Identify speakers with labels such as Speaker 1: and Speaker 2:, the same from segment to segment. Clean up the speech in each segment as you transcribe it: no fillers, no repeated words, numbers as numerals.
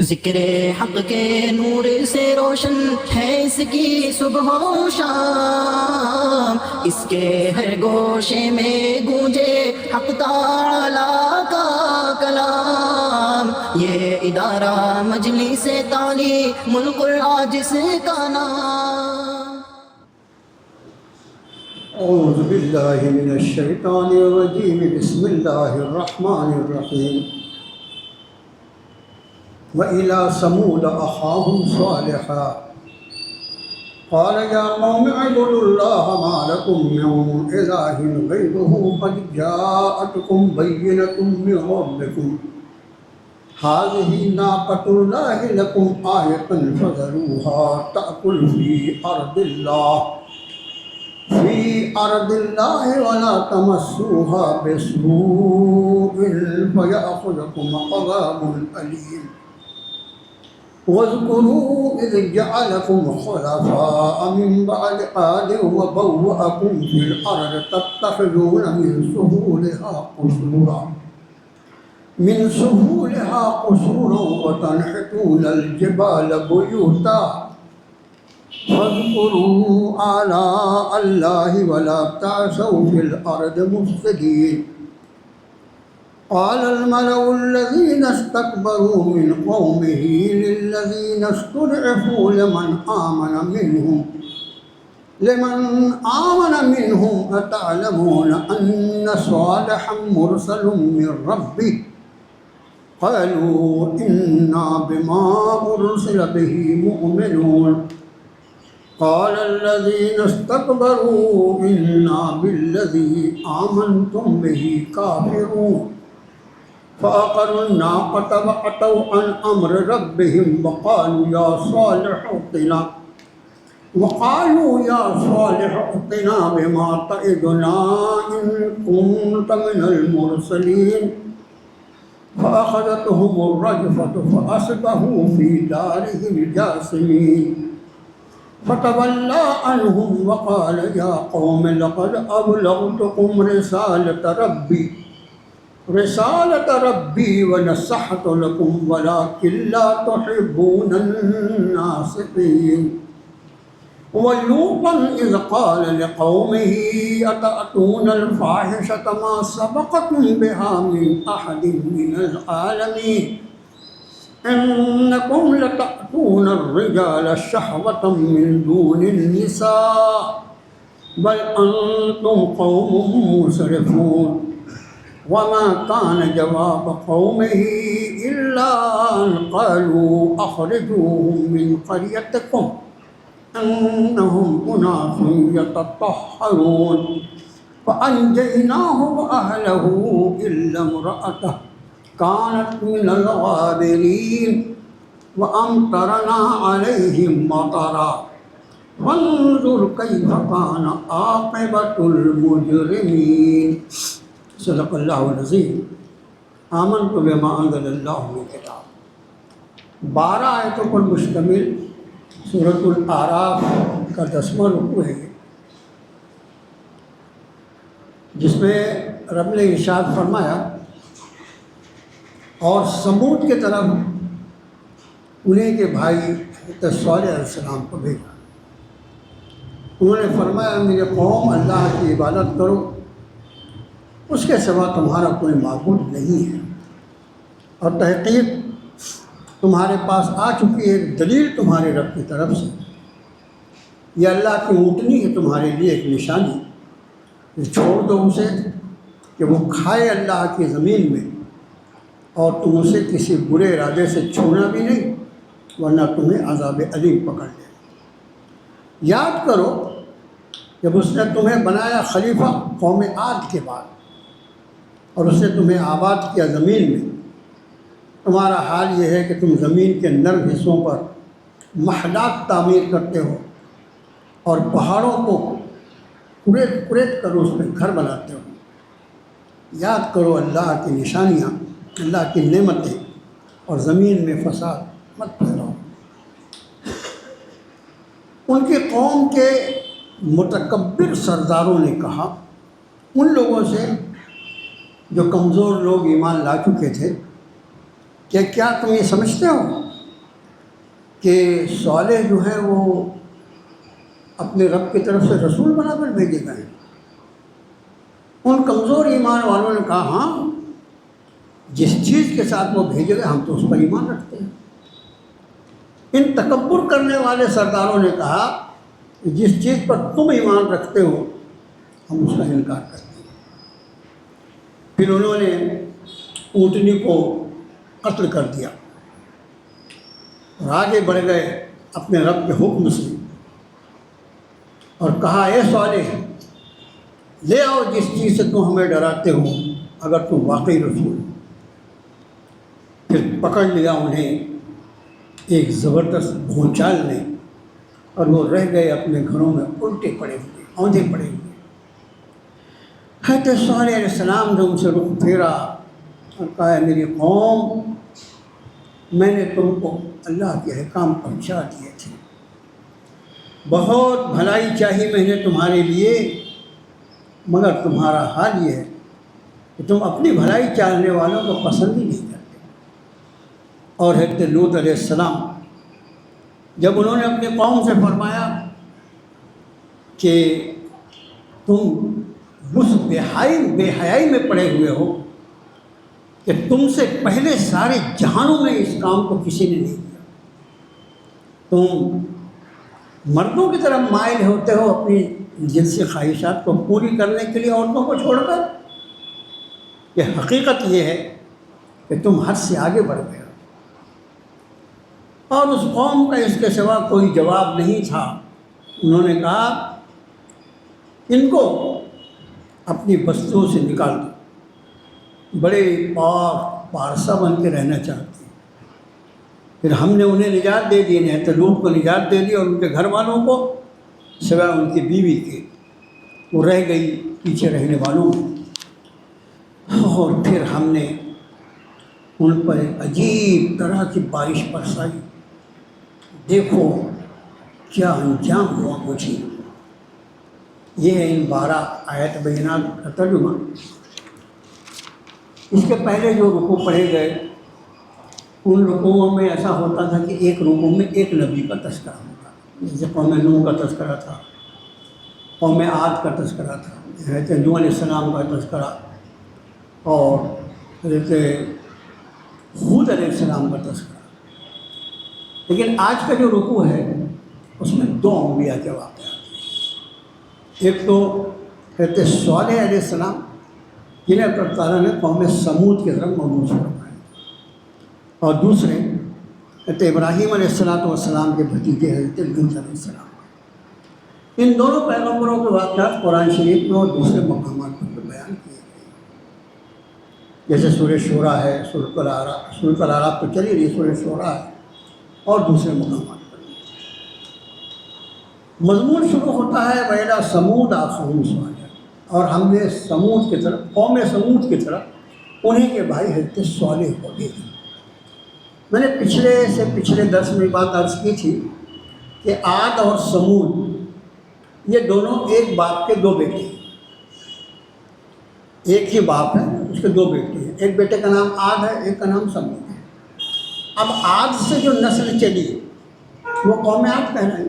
Speaker 1: ذکر حق کے نور سے روشن ہے اس کی صبح و شام، اس کے ہر گوشے میں گونجے حق تعالی کا کلام، یہ ادارہ مجلس تعلیم القرآن جس کا نام۔
Speaker 2: اعوذ باللہ من الشیطان الرجیم، بسم اللہ الرحمن الرحیم۔ وَإِلَىٰ ثَمُودَ أَخَاهُمْ صَالِحًا قَالَ يَا قَوْمِ اعْبُدُوا اللَّهَ مَا لَكُم مِّن إِلَٰهٍ غَيْرُهُ قَدْ جَاءَتْكُم بَيِّنَةٌ مِّن رَّبِّكُمْ هَٰذِهِ نَاقَةُ اللَّهِ لَكُمْ آيَةً فَذَرُوهَا تَأْكُلْ فِي أرض الله ولا تمسوها بسوء فيأخذكم عذاب أليم واذكروا إذ جعلكم خلفاء من بعد عاد وبوأكم في الأرض تتخذون من سهولها قصورا وتنحتون الجبال بيوتا فاذكروا آلاء الله ولا تعثوا في الأرض مفسدين قال الملأ الذين استكبروا من قومه للذين استضعفوا لمن آمن منهم أتعلمون أن صالحا مرسل من ربه قالوا إنا بما أرسل به مؤمنون قال الذين استكبروا إنا بالذي آمنتم به كافرون فعقروا الناقة وعتوا عن أمر ربهم وقالوا يا صالح ائتنا بما تعدنا إن كنت من المرسلين فأخذتهم الرجفة فأصبحوا في دارهم جاثمين فتولى عنهم وقال يا قوم لقد أبلغتكم رسالة ربي ونصحت لكم ولكن لا تحبون الناصحين ولوطا إذ قال لقومه أتأتون الفاحشة ما سبقكم بها من أحد من العالمين إنكم لتأتون الرجال شهوة من دون النساء بل أنتم قوم مسرفون وما كان جواب قومه إلا أن قالوا أخرجوهم من قريتكم إنهم أناس يتطهرون فأنجيناه وأهله إلا امرأته كانت من الغابرين وأمطرنا عليهم مطرا فانظر كيف كان عاقبة المجرمين صدق اللہ العظیم۔ آمنت بما انزل اللہ من کتاب، 12 آیتوں پر مشتمل سورۃ الاعراف کا 10واں رکوع ہے، جس میں رب نے ارشاد فرمایا اور سمود کے طرف انہیں کے بھائی صالح علیہ السلام کو بھیجا۔ انہوں نے فرمایا میرے قوم اللہ کی عبادت کرو، اس کے سوا تمہارا کوئی معبود نہیں ہے، اور تحقیق تمہارے پاس آ چکی ہے ایک دلیل تمہارے رب کی طرف سے، یہ اللہ کی اونٹنی ہے تمہارے لیے ایک نشانی، چھوڑ دو اسے کہ وہ کھائے اللہ کی زمین میں، اور تم اسے کسی برے ارادے سے چھونا بھی نہیں، ورنہ تمہیں عذاب علیم پکڑ لے۔ یاد کرو جب اس نے تمہیں بنایا خلیفہ قوم عاد کے بعد، اور اس نے تمہیں آباد کیا زمین میں، تمہارا حال یہ ہے کہ تم زمین کے نرم حصوں پر محلات تعمیر کرتے ہو اور پہاڑوں کو کریت کر اس میں گھر بناتے ہو۔ یاد کرو اللہ کی نشانیاں، اللہ کی نعمتیں، اور زمین میں فساد مت پھیلاؤ۔ ان کی قوم کے متکبر سرداروں نے کہا ان لوگوں سے جو کمزور لوگ ایمان لا چکے تھے، کہ کیا تم یہ سمجھتے ہو کہ صالح جو ہیں وہ اپنے رب کی طرف سے رسول بنا کر بھیجے گئے ہیں؟ ان کمزور ایمان والوں نے کہا ہاں، جس چیز کے ساتھ وہ بھیجے گئے ہم تو اس پر ایمان رکھتے ہیں۔ ان تکبر کرنے والے سرداروں نے کہا کہ جس چیز پر تم ایمان رکھتے ہو ہم اس کا انکار کرتے ہیں۔ پھر انہوں نے اونٹنی کو قتل کر دیا اور آگے بڑھ گئے اپنے رب کے حکم سے اور کہا اے صالح، لے آؤ جس چیز سے تم ہمیں ڈراتے ہو اگر تم واقعی رسول ہو۔ پھر پکڑ لیا انہیں ایک زبردست بھونچال نے اور وہ رہ گئے اپنے گھروں میں الٹے پڑے ہوئے، اوندھے پڑے ہوئے۔ حضرت صالح علیہ السلام نے ان سے رخ پھیرا اور کہا اے میری قوم، میں نے تم کو اللہ کے احکام پہنچا دیے تھے، بہت بھلائی چاہی میں نے تمہارے لیے، مگر تمہارا حال یہ ہے کہ تم اپنی بھلائی چاہنے والوں کو پسند ہی نہیں کرتے۔ اور حضرت لوط علیہ السلام جب انہوں نے اپنی قوم سے فرمایا کہ تم اس بے حیائی میں پڑے ہوئے ہو کہ تم سے پہلے سارے جہانوں میں اس کام کو کسی نے نہیں کیا، تم مردوں کی طرف مائل ہوتے ہو اپنی جنسی خواہشات کو پوری کرنے کے لیے عورتوں کو چھوڑ کر، یہ حقیقت یہ ہے کہ تم حد سے آگے بڑھ گئے ہو۔ اور اس قوم کا اس کے سوا کوئی جواب نہیں تھا۔ انہوں نے کہا ان کو اپنی بستیوں سے نکال دو، بڑے پاک پارسا بن کے رہنا چاہتے ہیں۔ پھر ہم نے انہیں نجات دے دی، حضرت لوط کو نجات دے دی اور ان کے گھر والوں کو سوائے ان کی بیوی کے، وہ رہ گئی پیچھے رہنے والوں میں۔ اور پھر ہم نے ان پر ایک عجیب طرح کی بارش برسائی، دیکھو کیا انجام ہوا مجھے۔ یہ ہے ان 12 آیت بینات کا ترجمہ۔ اس کے پہلے جو رکوع پڑھے گئے ان رکوعوں میں ایسا ہوتا تھا کہ ایک رکوع میں ایک نبی کا تذکرہ ہوتا، جیسے قوم نوح کا تذکرہ تھا، قوم عاد کا تذکرہ تھا، حضرت نوح علیہ السلام کا تذکرہ اور حضرت ہود علیہ السلام کا تذکرہ۔ لیکن آج کا جو رکوع ہے اس میں 2 انبیاء کے واقعات ہیں۔ ایک تو حضرت صالح علیہ السلام جنہیں اللہ تعالیٰ نے قوم سمود کی طرف مبعوث فرمایا، اور دوسرے حضرت ابراہیم علیہ السلام کے بھتیجے حضرت لوط علیہ السلام۔ ان دونوں پیغمبروں کے واقعات قرآن شریف میں اور دوسرے مقامات پر بیان کیے گئے، جیسے سورہ شورى ہے، سورۃ الاعراف تو چلی رہی، سورہ شورى ہے اور دوسرے مقامات پر۔ مضمون شروع ہوتا ہے وَإِلَىٰ ثَمُودَ أَخَاهُمْ صَالِحًا، اور ہم نے سمود کی طرف، قوم سمود کی طرف انہیں کے بھائی حضرت صالح کو بھیجا۔ میں نے پچھلے درس میں بات عرض کی تھی کہ عاد اور سمود یہ دونوں ایک باپ کے 2 بیٹے ہیں، ایک ہی باپ ہے، اس کے 2 بیٹے ہیں، ایک بیٹے کا نام عاد ہے، ایک کا نام سمود ہے۔ اب عاد سے جو نسل چلی وہ قوم عاد کہلائی،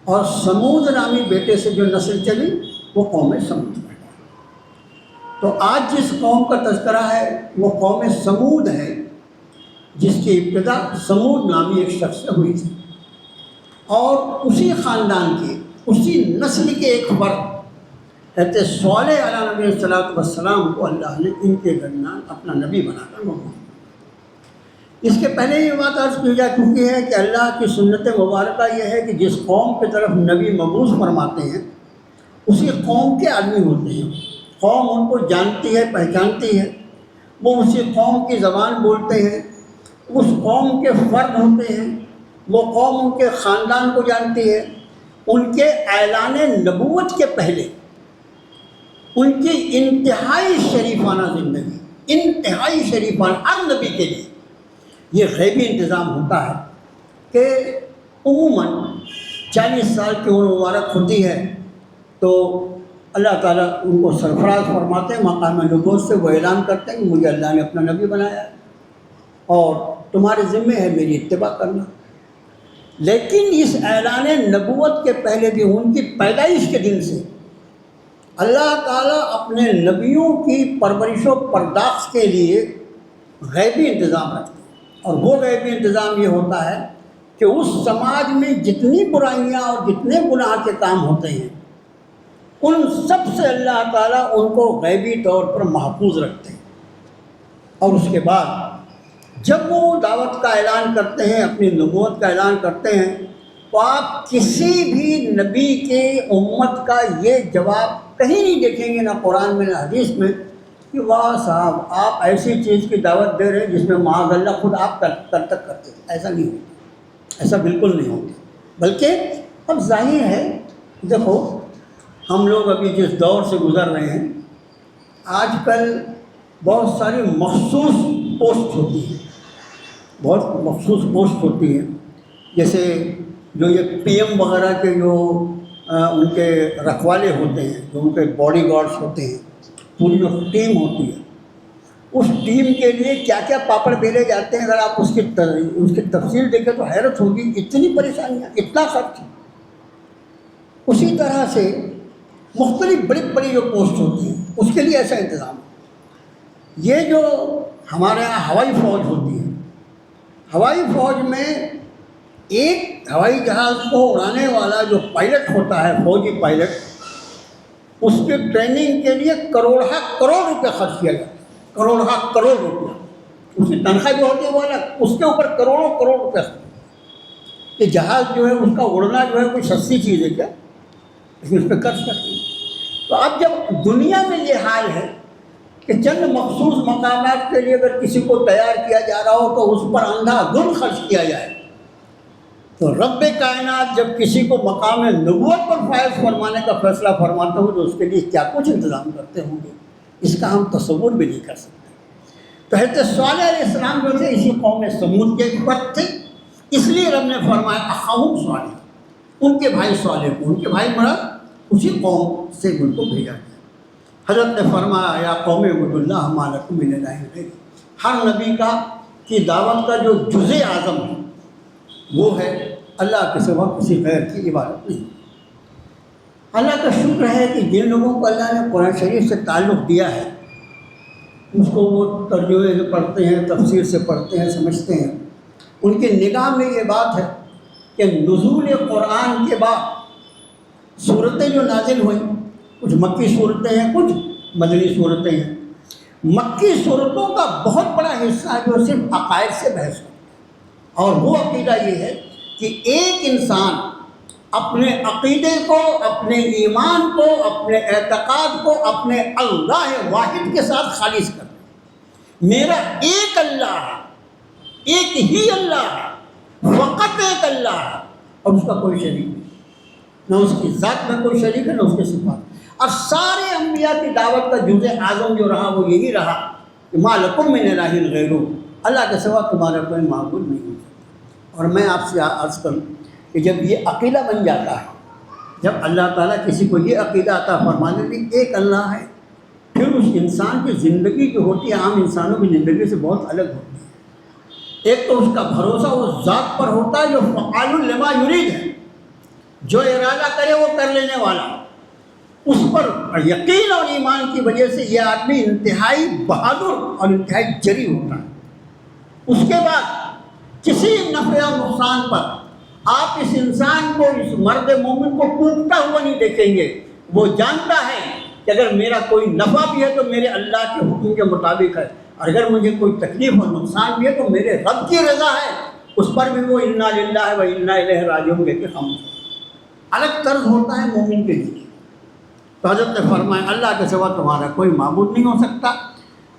Speaker 2: اور سمود نامی بیٹے سے جو نسل چلی وہ قوم سمود کہلائی۔ تو آج جس قوم کا تذکرہ ہے وہ قوم سمود ہے، جس کی ابتدا سمود نامی ایک شخص سے ہوئی تھی، اور اسی خاندان کے، اسی نسل کے ایک فرد حضرت صالح علیہ نبی صلی والسلام کو اللہ نے ان کے درمیان اپنا نبی بنا کر مبعوث کیا۔ اس کے پہلے یہ بات عرض کی جا چکی ہے کہ اللہ کی سنت مبارکہ یہ ہے کہ جس قوم کی طرف نبی مبعوث فرماتے ہیں اسی قوم کے آدمی ہوتے ہیں، قوم ان کو جانتی ہے، پہچانتی ہے، وہ اسی قوم کی زبان بولتے ہیں، اس قوم کے فرد ہوتے ہیں، وہ قوم ان کے خاندان کو جانتی ہے۔ ان کے اعلان نبوت کے پہلے ان کی انتہائی شریفانہ زندگی، انتہائی شریفانہ، ہر نبی کے لیے یہ غیبی انتظام ہوتا ہے کہ عموماً 40 سال کی عمر مبارک ہوتی ہے تو اللہ تعالیٰ ان کو سرفراز فرماتے ہیں، مقام نبوت سے وہ اعلان کرتے ہیں کہ مجھے اللہ نے اپنا نبی بنایا ہے۔ اور تمہارے ذمہ ہے میری اتباع کرنا۔ لیکن اس اعلان نبوت کے پہلے بھی ان کی پیدائش کے دن سے اللہ تعالیٰ اپنے نبیوں کی پرورش و پرداخت کے لیے غیبی انتظام رکھتے ہیں، اور وہ غیبی انتظام یہ ہوتا ہے کہ اس سماج میں جتنی برائیاں اور جتنے گناہ کے کام ہوتے ہیں ان سب سے اللہ تعالیٰ ان کو غیبی طور پر محفوظ رکھتے ہیں۔ اور اس کے بعد جب وہ دعوت کا اعلان کرتے ہیں، اپنی نبوت کا اعلان کرتے ہیں، تو آپ کسی بھی نبی کے امت کا یہ جواب کہیں نہیں دیکھیں گے، نہ قرآن میں نہ حدیث میں، کہ واہ صاحب آپ ایسی چیز کی دعوت دے رہے ہیں جس میں معاذ اللہ خود آپ کل تک کرتے تھے۔ ایسا نہیں ہوتا، ایسا بالکل نہیں ہوتا۔ بلکہ اب ظاہر ہے، دیکھو ہم لوگ ابھی جس دور سے گزر رہے ہیں، آج کل بہت ساری مخصوص پوسٹ ہوتی ہیں، بہت مخصوص پوسٹ ہوتی ہیں، جیسے جو یہ پی ایم وغیرہ کے جو ان کے رکھوالے ہوتے ہیں، جو ان کے باڈی گارڈز ہوتے ہیں، پوری جو ٹیم ہوتی ہے، اس ٹیم کے لیے کیا کیا پاپڑ بیلے جاتے ہیں، اگر آپ اس کی تفصیل دیکھیں تو حیرت ہوگی، اتنی پریشانیاں، اتنا خرچ۔ اسی طرح سے مختلف بڑی بڑی جو پوسٹ ہوتی ہیں اس کے لیے ایسا انتظام ہے۔ یہ جو ہمارے یہاں ہوائی فوج ہوتی ہے، ہوائی فوج میں ایک ہوائی جہاز کو اڑانے والا جو پائلٹ ہوتا ہے، فوجی پائلٹ، اس کے ٹریننگ کے لیے کروڑ روپے خرچ کیا جاتا ہے، کروڑ روپیہ۔ اس کی تنخواہ جو ہوتی ہے وہ الگ، اس کے اوپر کروڑوں روپے خرچ۔ یہ جہاز جو ہے اس کا اڑنا جو ہے کوئی سستی چیز ہے کیا؟ لیکن اس پہ خرچ کرتے ہیں۔ تو اب جب دنیا میں یہ حال ہے کہ چند مخصوص مقامات کے لیے اگر کسی کو تیار کیا جا رہا ہو تو اس پر اندھا دھند خرچ کیا جائے، تو رب کائنات جب کسی کو مقام نبوت پر فائز فرمانے کا فیصلہ فرماتا ہوں تو اس کے لیے کیا کچھ انتظام کرتے ہوں گے، اس کا ہم تصور بھی نہیں کر سکتے۔ تو حضرت صالح علیہ السلام جو تھے اسی قوم سمود کے فرد تھے، اس لیے رب نے فرمایا اخاہم صالح، ان کے بھائی صالح کو، ان کے بھائی مراد اسی قوم سے ان کو بھیجا گیا۔ حضرت نے فرمایا یا قوم اعبدوا اللہ ما لکم من الہ غیرہ۔ ہر نبی کی دعوت کا جو جزء اعظم ہے وہ ہے اللہ کے سوا کسی غیر کی عبادت نہیں۔ اللہ کا شکر ہے کہ جن لوگوں کو اللہ نے قرآن شریف سے تعلق دیا ہے، اس کو وہ ترجمے سے پڑھتے ہیں، تفسیر سے پڑھتے ہیں، سمجھتے ہیں، ان کی نگاہ میں یہ بات ہے کہ نزول قرآن کے بعد صورتیں جو نازل ہوئیں، کچھ مکی صورتیں ہیں، کچھ مدنی صورتیں ہیں۔ مکی صورتوں کا بہت بڑا حصہ جو صرف عقائد سے بحث ہے، اور وہ عقیدہ یہ ہے کہ ایک انسان اپنے عقیدے کو، اپنے ایمان کو، اپنے اعتقاد کو اپنے اللہ واحد کے ساتھ خالص کر دے۔ میرا ایک اللہ ہے، ایک ہی اللہ ہے، فقط ایک اللہ ہے، اور اس کا کوئی شریک نہیں، نہ اس کی ذات میں کوئی شریک ہے نہ اس کے صفات۔ اور سارے انبیاء کی دعوت کا جزء اعظم جو رہا وہ یہی رہا کہ ما لکم من الہ غیرہ، اللہ کے سوا تمہارا کوئی معبود نہیں ہے۔ اور میں آپ سے عرض کروں کہ جب یہ عقیدہ بن جاتا ہے، جب اللہ تعالیٰ کسی کو یہ عقیدہ عطا فرمانے کہ ایک اللہ ہے، پھر اس انسان کی زندگی جو ہوتی ہے عام انسانوں کی زندگی سے بہت الگ ہوتی ہے۔ ایک تو اس کا بھروسہ اس ذات پر ہوتا ہے جو فعال لما یرید ہے، جو ارادہ کرے وہ کر لینے والا، اس پر یقین اور ایمان کی وجہ سے یہ آدمی انتہائی بہادر اور انتہائی جری ہوتا ہے۔ اس کے بعد کسی نفع اور نقصان پر آپ اس انسان کو، اس مرد مومن کو ٹوٹتا ہوا نہیں دیکھیں گے۔ وہ جانتا ہے کہ اگر میرا کوئی نفع بھی ہے تو میرے اللہ کے حکم کے مطابق ہے، اور اگر مجھے کوئی تکلیف اور نقصان بھی ہے تو میرے رب کی رضا ہے، اس پر بھی وہ انا للہ و انا الیہ راجعون کہہ کے خاموش۔ الگ طرز ہوتا ہے مومن کے لیے۔ تو حضرت نے فرمایا اللہ کے سوا تمہارا کوئی معبود نہیں ہو سکتا،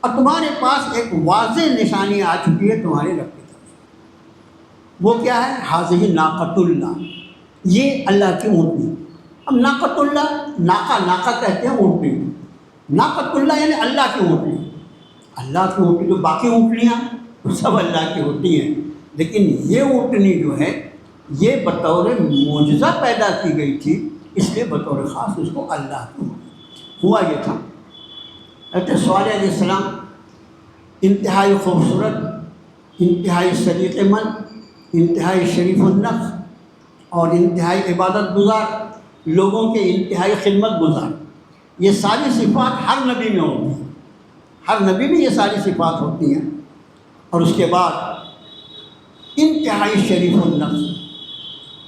Speaker 2: اور تمہارے پاس ایک واضح نشانی آ چکی ہے تمہارے رب کی طرف۔ وہ کیا ہے؟ حاضی ناقۃ اللہ، یہ اللہ کی اونٹنی۔ اب ناقۃ اللہ، ناقہ کہتے ہیں اونٹنی، ناقۃ اللہ یعنی اللہ کی اونٹنی۔ اللہ کی اونٹنی تو باقی اونٹنیاں سب اللہ کی ہوتی ہیں، لیکن یہ اونٹنی جو ہے یہ بطور معجزہ پیدا کی گئی تھی، اس لیے بطور خاص اس کو اللہ کی ہوا یہ تھا۔ حضرت صالح علیہ السلام انتہائی خوبصورت انتہائی صدیق مند، انتہائی شریف النفس اور انتہائی عبادت گزار، لوگوں کے انتہائی خدمت گزار، یہ ساری صفات ہر نبی میں ہوتی ہیں، ہر نبی میں یہ ساری صفات ہوتی ہیں۔ اور اس کے بعد انتہائی شریف النفس،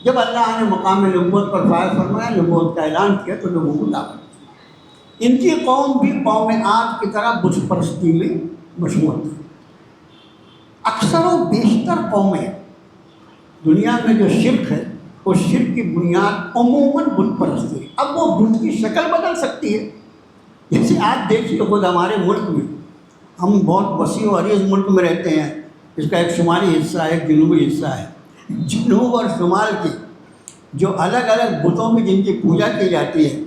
Speaker 2: جب اللہ نے مقام نبوت پر فائز فرمایا، نبوت کا اعلان کیا تو لوگوں کو دعوت دی۔ ان کی قوم بھی قوم عاد کی طرح بت پرستی میں مشغول تھی۔ اکثر و بیشتر قومیں دنیا میں جو شرک ہے، اس شرک کی بنیاد عموماً بت پرستی ہے۔ اب وہ بت کی شکل بدل سکتی ہے، جیسے آپ دیکھیے خود ہمارے ملک میں، ہم بہت وسیع و عریض ملک میں رہتے ہیں، اس کا ایک شمالی حصہ ہے، ایک جنوبی حصہ ہے۔ جنوب اور شمال کی جو الگ الگ بتوں کی جن کی پوجا کی جاتی ہے،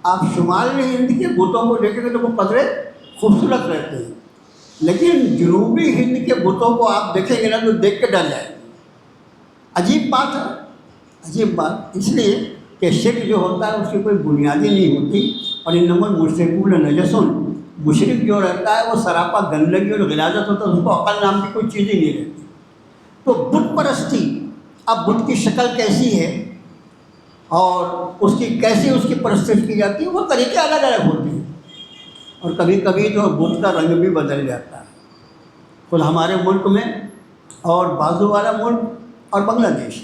Speaker 2: آپ شمال میں ہند کے بتوں کو دیکھیں گے تو وہ قدرے خوبصورت رہتے ہیں، لیکن جنوبی ہند کے بتوں کو آپ دیکھیں گے نا تو دیکھ کے ڈر جائیں گے۔ عجیب بات ہے، عجیب بات، اس لیے کہ شرک جو ہوتا ہے اس کی کوئی بنیادی نہیں ہوتی۔ اور انما المشرکون نجس، مشرک جو رہتا ہے وہ سراپا گندگی اور غلاظت ہوتا ہے، اس کو عقل نام کی کوئی چیز ہی نہیں رہتی۔ تو بت پرستی، اب بت کی شکل کیسی ہے اور اس کی پرستش کی جاتی ہے، وہ طریقے الگ الگ ہوتے ہیں، اور کبھی کبھی تو بت کا رنگ بھی بدل جاتا ہے۔ خود ہمارے ملک میں اور بازو والا ملک اور بنگلہ دیش،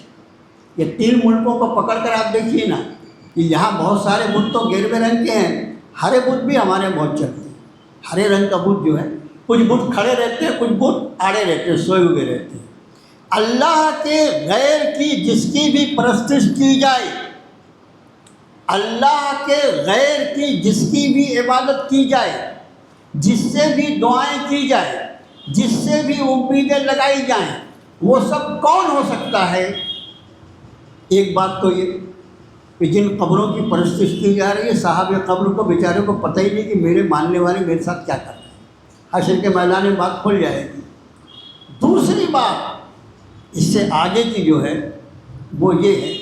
Speaker 2: یہ تین ملکوں کو پکڑ کر آپ دیکھیے نا کہ یہاں بہت سارے بت تو گیروے رنگ کے ہیں، ہرے بت بھی ہمارے بہت چلتے ہیں۔ ہرے رنگ کا بت جو ہے، کچھ بت کھڑے رہتے ہیں، کچھ بت آڑے رہتے ہیں، سوئے ہوئے رہتے ہیں۔ اللہ کے غیر کی جس کی بھی پرستش کی جائے، اللہ کے غیر کی جس کی بھی عبادت کی جائے، جس سے بھی دعائیں کی جائے، جس سے بھی امیدیں لگائی جائیں، وہ سب کون ہو سکتا ہے؟ ایک بات تو یہ کہ جن قبروں کی پرستش کی جا رہی ہے، صاحب قبر کو بیچارے کو پتہ ہی نہیں کہ میرے ماننے والے میرے ساتھ کیا کر رہے ہیں، حشر کے میدان میں بات کھل جائے گی۔ دوسری بات اس سے آگے کی جو ہے وہ یہ ہے،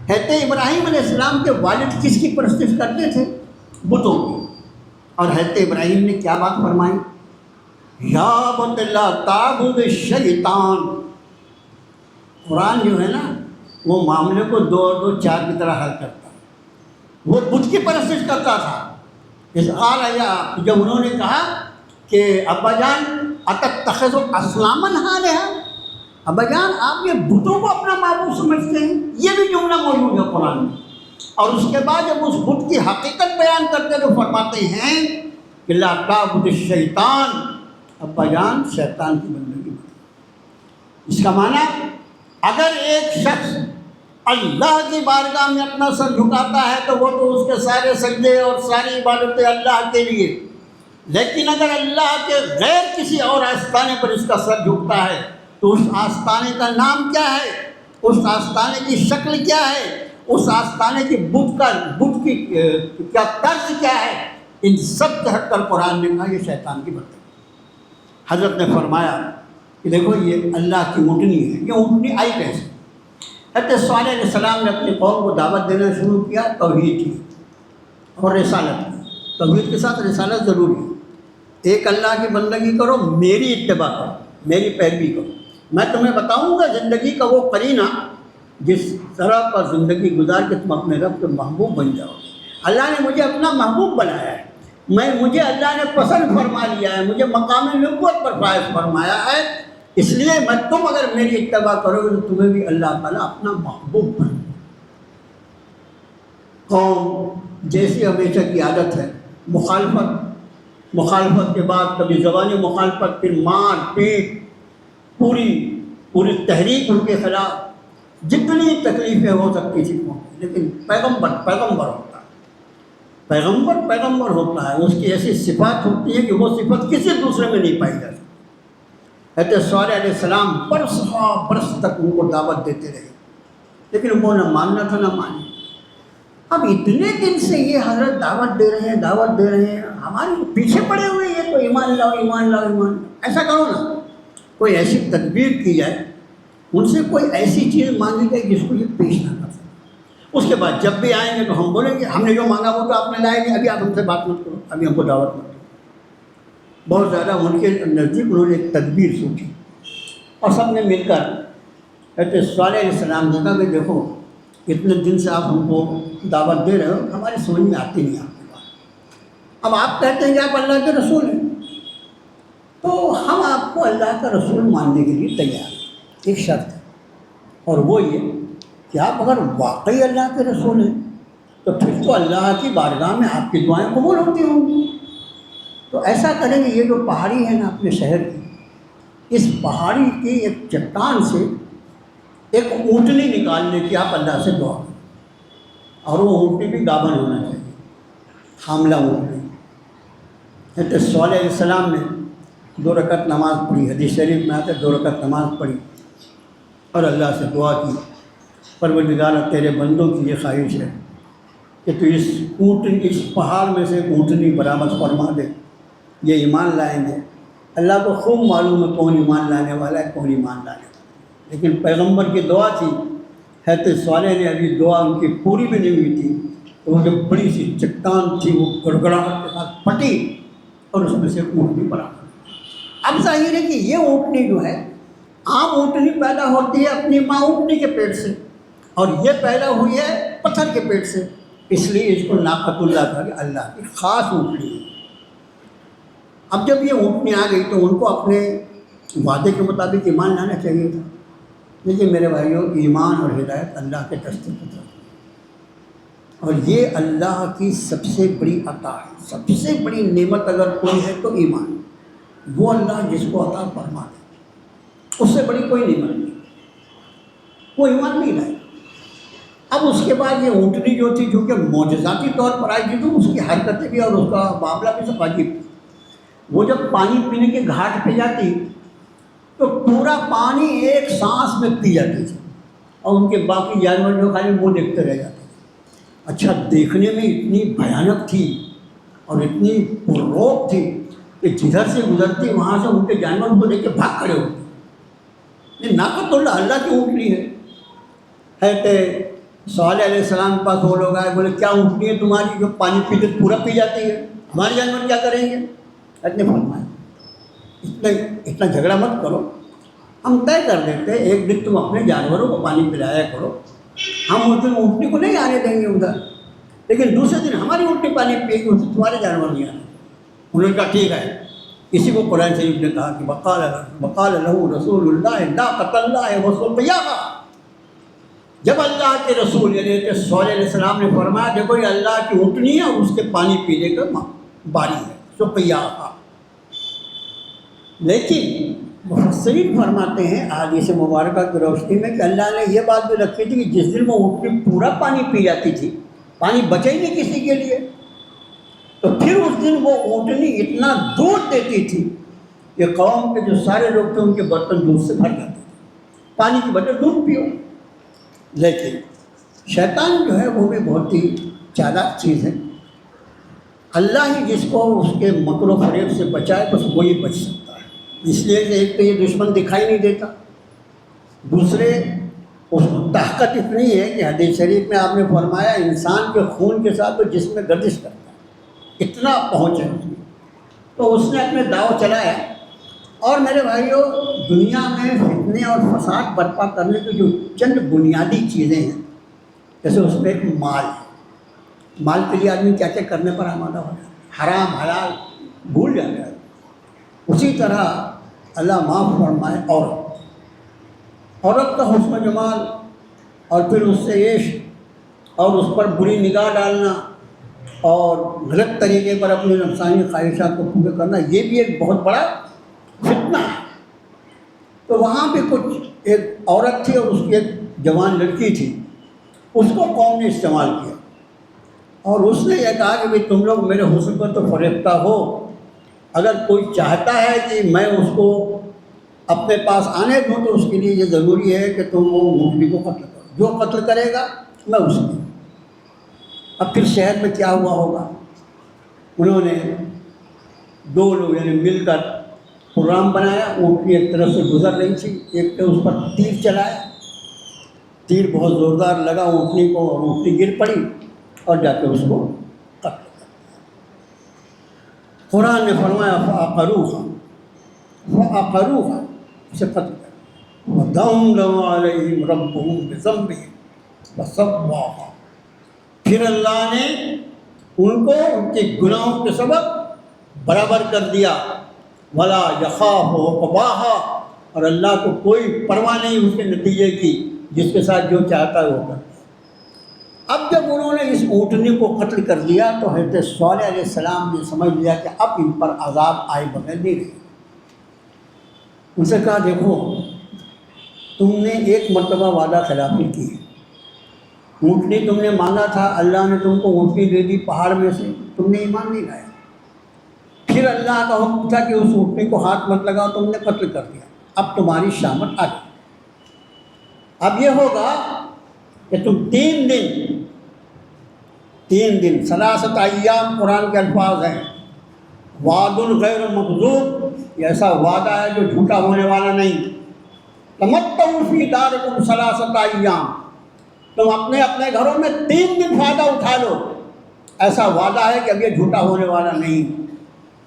Speaker 2: حضرت ابراہیم علیہ السلام کے والد کس کی پرستش کرتے تھے؟ بتوں کی۔ اور حضرت ابراہیم نے کیا بات فرمائی؟ یا بت لا تعبد الشیطان۔ قرآن جو ہے نا وہ معاملے کو 2 اور 2 4 کی طرح حل کرتا ہے۔ وہ بت کی پرستش کرتا تھا۔ اس جب انہوں نے کہا کہ ابا جان اتتخذ اصناما آلہہ، ابا جان آپ یہ بتوں کو اپنا معبود سمجھتے ہیں، یہ بھی جملہ موجود ہے قرآن میں۔ اور اس کے بعد جب اس بت کی حقیقت بیان کرتے تو فرماتے ہیں کہ لا تعبد الشیطان، ابا جان شیطان کی بندگی مت۔ اس کا معنی اگر ایک شخص اللہ کی بارگاہ میں اپنا سر جھکاتا ہے تو وہ تو اس کے سارے سجدے اور ساری عبادتیں اللہ کے لیے، لیکن اگر اللہ کے غیر کسی اور آستانے پر اس کا سر جھکتا ہے تو اس آستانے کا نام کیا ہے، اس آستانے کی شکل کیا ہے، اس آستانے کی بت کی کیا طرز کیا ہے، ان سب کے ہٹ کر قرآن نے کہا یہ شیطان کی بندگی۔ حضرت نے فرمایا کہ دیکھو یہ اللہ کی اونٹنی ہے، یہ اونٹنی آئی کیسے؟ حضرت صالح علیہ السلام نے اپنی قوم کو دعوت دینا شروع کیا توحید کی اور رسالت کی۔ توحید کے ساتھ رسالت ضروری ہے۔ ایک اللہ کی بندگی کرو، میری اتباع کرو، میری پیروی کرو۔ میں تمہیں بتاؤں گا زندگی کا وہ قرینہ جس طرح پر زندگی گزار کے تم اپنے رب کے محبوب بن جاؤ گے۔ اللہ نے مجھے اپنا محبوب بنایا ہے، مجھے اللہ نے پسند فرما لیا ہے، مجھے مقام نبوت پر فائز فرمایا ہے، اس لیے تم اگر میری اتباع کرو گے تو تمہیں بھی اللہ تعالیٰ اپنا محبوب بنائے۔ قوم جیسی ہمیشہ کی عادت ہے، مخالفت کے بعد کبھی زبانی مخالفت، پھر مار پیٹ، پوری تحریک ان کے خلاف، جتنی تکلیفیں ہو سکتی تھیں، لیکن پیغمبر ہوتا ہے، پیغمبر ہوتا ہے، اس کی ایسی صفات ہوتی ہے کہ وہ صفت کسی دوسرے میں نہیں پائی جا سکتی۔ حضرت صالح علیہ السلام برس تک ان کو دعوت دیتے رہے، لیکن وہ نہ ماننا تھا نہ مانے۔ اب اتنے دن سے یہ حضرت دعوت دے رہے ہیں، ہمارے پیچھے پڑے ہوئے ہیں تو ایمان لاؤ، ایسا کرو نا، کوئی ایسی تدبیر کی جائے، ان سے کوئی ایسی چیز مانگی جائے جس کو یہ پیش نہ کر سکے۔ اس کے بعد جب بھی آئیں گے تو ہم بولیں گے ہم نے جو مانگا وہ تو آپ نے لائے نہیں، ابھی آپ ہم سے بات مت کرو، ابھی ہم کو دعوت مت دو۔ بہت زیادہ ان کے نزدیک انہوں نے ایک تدبیر سوچی اور سب نے مل کر حضرت صالح علیہ السلام نے کہا کہ دیکھو اتنے دن سے آپ ہم کو دعوت دے رہے ہو، ہماری سمجھ میں آتی نہیں آپ کی بات، اب آپ کہتے ہیں کہ آپ اللہ کے رسول ہیں، تو ہم آپ کو اللہ کا رسول ماننے کے لیے تیار ہیں، ایک شرط ہے، اور وہ یہ کہ آپ اگر واقعی اللہ کے رسول ہیں تو پھر تو اللہ کی بارگاہ میں آپ کی دعائیں قبول ہوتی ہوں گی۔ تو ایسا کریں گے، یہ جو پہاڑی ہے نا اپنے شہر کی، اس پہاڑی کی ایک چٹان سے ایک اونٹنی نکالنے کی آپ اللہ سے دعا کریں، اور وہ اونٹنی بھی گابن ہونا چاہیے، حاملہ اونٹنی۔ حضرت صالح علیہ السلام نے 2 رکعت نماز پڑھی، حدیث شریف میں آتا ہے 2 رکعت نماز پڑھی اور اللہ سے دعا کی، پروردگار تیرے بندوں کی یہ خواہش ہے کہ تو اس اونٹنی، اس پہاڑ میں سے اونٹنی برآمد فرما دے، یہ ایمان لائیں گے۔ اللہ کو خوب معلوم ہے کون ایمان لانے والا ہے، کون ایمان لانے والا ہے، لیکن پیغمبر کی دعا تھی، حضرت صالح نے ابھی دعا ان کی پوری بھی نہیں ہوئی تھی، تو وہ جو بڑی سی چٹان تھی وہ گڑگڑاہٹ کے ساتھ پھٹی اور اس میں سے اونٹنی برآمد۔ اب ظاہر ہے کہ یہ اونٹنی جو ہے، عام اونٹنی پیدا ہوتی ہے اپنی ماں اونٹنی کے پیٹ سے، اور یہ پیدا ہوئی ہے پتھر کے پیٹ سے، اس لیے اس کو ناقۃ اللہ کہا کہ اللہ کی خاص اونٹنی ہے۔ اب جب یہ اونٹنی آ گئی تو ان کو اپنے وعدے کے مطابق ایمان لانا چاہیے تھا، لیکن میرے بھائیوں ایمان اور ہدایت اللہ کے دستے کی طرف، اور یہ اللہ کی سب سے بڑی عطا ہے، سب سے بڑی نعمت اگر کوئی ہے تو ایمان، وہ اللہ جس کو عطا فرما دے، اس سے بڑی کوئی نعمت نہیں، وہ ایمان نہیں لائے۔ اب اس کے بعد یہ اونٹنی جو تھی، جو کہ معجزاتی طور پر آئی تھی، تو اس کی حرکتیں بھی اور اس کا معاملہ بھی سب عجیب تھا۔ وہ جب پانی پینے کے گھاٹ پہ جاتی تو پورا پانی ایک سانس میں پی جاتی تھی، اور ان کے باقی جانور جو خالی منہ دیکھتے رہ جاتے تھے۔ اچھا، دیکھنے میں اتنی بھیانک تھی اور اتنی پرروپ تھی کہ جدھر سے گزرتی وہاں سے ان کے جانور ان کو دیکھ کے بھاگ کھڑے ہوتے۔ یہ ناقۃ اللہ کی اونٹنی ہے۔ حضرت صالح علیہ السلام کے پاس وہ لوگ آئے، بولے کیا اونٹنی ہے تمہاری جو پانی پیتے پورا پی جاتی ہے، ہمارے جانور کیا کریں گے؟ حضرت نے فرمایا اتنا جھگڑا مت کرو، ہم طے کر دیتے ہیں ایک دن تم اپنے جانوروں کو پانی پلایا کرو، ہم اس دن اونٹنی کو نہیں آنے دیں گے ادھر، لیکن دوسرے دن ہماری اونٹنی پانی پیے گی، اس سے تمہارے جانور نہیں آنے۔ انہوں نے کہا ٹھیک ہے۔ اسی کو قرآن شریف نے کہا کہ وقال له رسول اللہ ناقۃ اللہ وسقیاھا، جب اللہ کے رسول یعنی کہ صالح علیہ السلام نے فرمایا دیکھو یہ اللہ کی اونٹنی ہے اور اس کے پانی پینے کا باری ہے، سقیاھا۔ لیکن مفسرین فرماتے ہیں احادیث مبارکہ کی روشنی میں کہ اللہ نے یہ بات بھی رکھی تھی کہ جس دن وہ اونٹنی پورا پانی پی جاتی تھی، پانی بچے ہی نہیں کسی کے لیے، تو پھر اس دن وہ اونٹنی اتنا دودھ دیتی تھی کہ قوم کے جو سارے لوگ تھے ان کے برتن دودھ سے بھر جاتے تھے، پانی کی بجائے دودھ پیو۔ لیکن شیطان جو ہے وہ بھی بہت ہی چالاک چیز ہے، اللہ ہی جس کو اس کے مکر و فریب سے بچائے بس وہی بچ سکتا ہے، اس لیے کہ ایک تو یہ دشمن دکھائی نہیں دیتا، دوسرے اس کو طاقت اتنی ہے کہ حدیث شریف میں آپ نے فرمایا انسان کے خون کے ساتھ وہ جسم میں گردش کرتا ہے، اتنا پہنچ ہے اس میں، تو اس نے اپنے داؤ چلایا۔ اور میرے بھائیوں، دنیا میں فتنے اور فساد برپا کرنے کی جو چند بنیادی چیزیں ہیں، جیسے اس میں ایک مال ہے، مال کے لیے آدمی کیا کیا کرنے پر آمادہ ہو جائے، حرام حلال بھول جاتا ہے۔ اسی طرح اللہ معاف فرمائے عورت کا حسن و جمال، اور پھر اس سے عشق اور اس پر بری نگاہ ڈالنا اور غلط طریقے پر اپنی نفسانی خواہشات کو پورے کرنا، یہ بھی ایک بہت بڑا فتنہ ہے۔ تو وہاں پہ کچھ ایک عورت تھی اور اس کی ایک جوان لڑکی تھی، اس کو قوم نے استعمال کیا اور اس نے یہ کہا کہ بھئی تم لوگ میرے حسن پر تو فریفتہ ہو، اگر کوئی چاہتا ہے کہ میں اس کو اپنے پاس آنے دوں تو اس کے لیے یہ ضروری ہے کہ تم وہ مغنی کو قتل کرو، جو قتل کرے گا میں اس کی۔ اب پھر شہر میں کیا ہوا ہوگا، انہوں نے 2 لوگ یعنی مل کر پروگرام بنایا، اونٹنی ایک طرف سے گزر رہی تھی، ایک نے اس پر تیر چلایا، تیر بہت زوردار لگا اونٹنی کو اور اونٹنی گر پڑی اور جا کے اس کو قتل کر دیا۔ قرآن نے فرمایا فَعَقَرُوهَا اسے قتل کر دیا۔ وَدَمْدَمَ عَلَيْهِمْ رَبُّهُمْ بِذَنبِهِمْ فَسَوَّاهَا، پھر اللہ نے ان کو ان کے گناہوں کے سبب برابر کر دیا. وَلَا يَخَافُ عُقْبَاهَا، اور اللہ کو کوئی پرواہ نہیں اس کے نتیجے کی، جس کے ساتھ جو چاہتا ہے وہ کرتا ہے. اب جب انہوں نے اس اونٹنی کو قتل کر دیا تو حضرت صالح علیہ السلام نے سمجھ لیا کہ اب ان پر عذاب آئے بغیر نہیں رہے. ان سے کہا دیکھو تم نے ایک مرتبہ وعدہ خلافی کی، اونٹنی تم نے مانگا تھا، اللہ نے تم کو اونٹنی دے دی پہاڑ میں سے، تم نے ایمان نہیں لایا. پھر اللہ کا حکم تھا کہ اس اونٹنی کو ہاتھ مت لگاؤ، تم نے قتل کر دیا. اب تمہاری شامت آ گئی. اب یہ ہوگا کہ تم 3 دن 3 ایام قرآن کے الفاظ ہیں، وعد غیر مکذوب، یہ ایسا وعدہ ہے جو جھوٹا ہونے والا نہیں. تمتعوا فی دارکم 3 ایام، تم اپنے گھروں میں 3 دن فائدہ اٹھا لو، ایسا وعدہ ہے کہ اب یہ جھوٹا ہونے والا نہیں.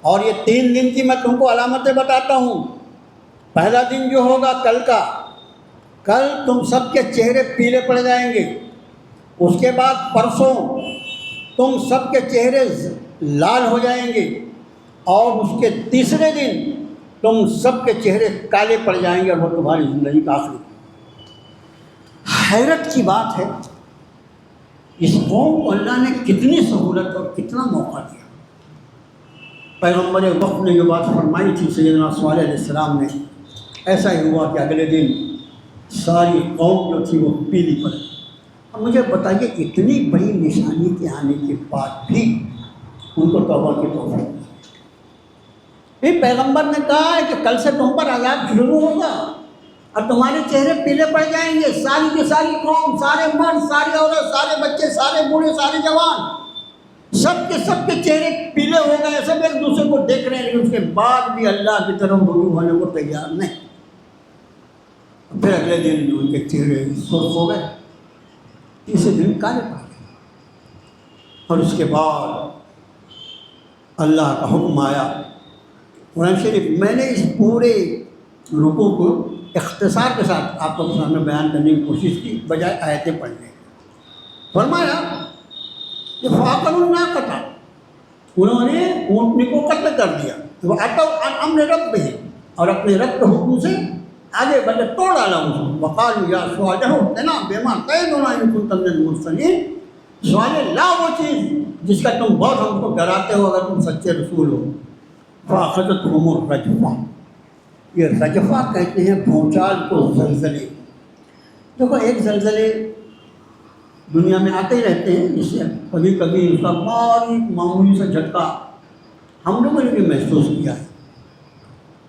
Speaker 2: اور یہ 3 دن کی میں تم کو علامتیں بتاتا ہوں. پہلا دن جو ہوگا کل تم سب کے چہرے پیلے پڑ جائیں گے. اس کے بعد پرسوں تم سب کے چہرے لال ہو جائیں گے. اور اس کے تیسرے دن تم سب کے چہرے کالے پڑ جائیں گے، اور وہ تمہاری زندگی کا آخری. حیرت کی بات ہے اس قوم کو اللہ نے کتنی سہولت اور کتنا موقع دیا. پیغمبر وقت نے جو بات فرمائی تھی سیدنا صالح علیہ السلام نے، ایسا ہی ہوا کہ اگلے دن ساری قوم جو تھی وہ پیلی پڑ گئی. اب مجھے بتائیے اتنی بڑی نشانی کے آنے کے بعد بھی ان کو توبہ کی توفیق دی. پھر پیغمبر نے کہا ہے کہ کل سے تم پر عذاب شروع ہوگا اور تمہارے چہرے پیلے پڑ جائیں گے. ساری کی ساری قوم، سارے مرد، ساری عورت، سارے بچے، سارے بوڑھے، سارے جوان، سب کے چہرے پیلے ہو گئے. سب ایک دوسرے کو دیکھ رہے ہیں، لیکن اس کے بعد بھی اللہ کی طرف رجوع ہونے کو تیار نہیں. پھر اگلے دن ان کے چہرے سرخ ہو گئے، تیسرے دن کالے پڑ گئے. اور اس کے بعد اللہ کا حکم آیا. قرآن شریف میں نے اس پورے رکوع کو اختصار کے ساتھ آپ کو سامنے بیان کرنے کی کوشش کی بجائے آیتیں پڑھنے. فرمایا کہ فَعَقَرُوا النَّاقَةَ، انہوں نے اونٹنی کو قتل کر دیا. وَعَتَوْا عَنْ أَمْرِ رَبِّهِمْ، اور اپنے رب کے حکم سے آگے بڑھے، توڑ ڈالا ان کو. وَقَالُوا يَا صَالِحُ ائْتِنَا بِمَا تَعِدُنَا إِن كُنتَ مِنَ الْمُرْسَلِينَ، صالح لا وہ چیز جس کا تم بہت ہم کو ڈراتے ہو اگر تم سچے رسول ہو. فَأَخَذَتْهُمُ الرَّجْفَةُ، یہ رجفہ کہتے ہیں بھونچال کو، زلزلے. دیکھو ایک زلزلے دنیا میں آتے ہی رہتے ہیں، اس سے کبھی کبھی اس کا باریک معمولی سا جھٹکا ہم لوگوں نے بھی محسوس کیا ہے.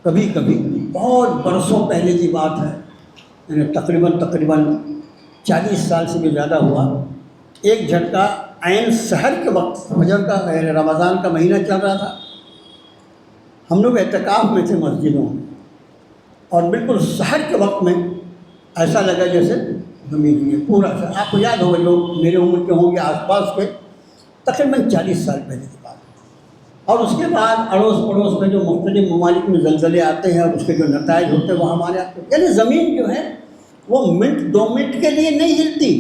Speaker 2: کبھی کبھی بہت برسوں پہلے کی بات ہے، یعنی تقریباً 40 سال سے بھی زیادہ ہوا. ایک جھٹکا عین سحر کے وقت، فجر کا، رمضان کا مہینہ چل رہا تھا. ہم لوگ اعتکاف میں تھے مسجدوں میں، اور بالکل سحر کے وقت میں ایسا لگا جیسے زمین میں پورا سا. آپ کو یاد ہوگا جو میرے عمر کے ہوں گے آس پاس کے، تقریباً 40 سال پہلے کی بات. اور اس کے بعد اڑوس پڑوس میں جو مختلف ممالک میں زلزلے آتے ہیں اور اس کے جو نتائج ہوتے ہیں وہ ہمارے آتے ہیں. یعنی زمین جو ہے وہ منٹ 2 منٹ کے لیے نہیں ہلتی،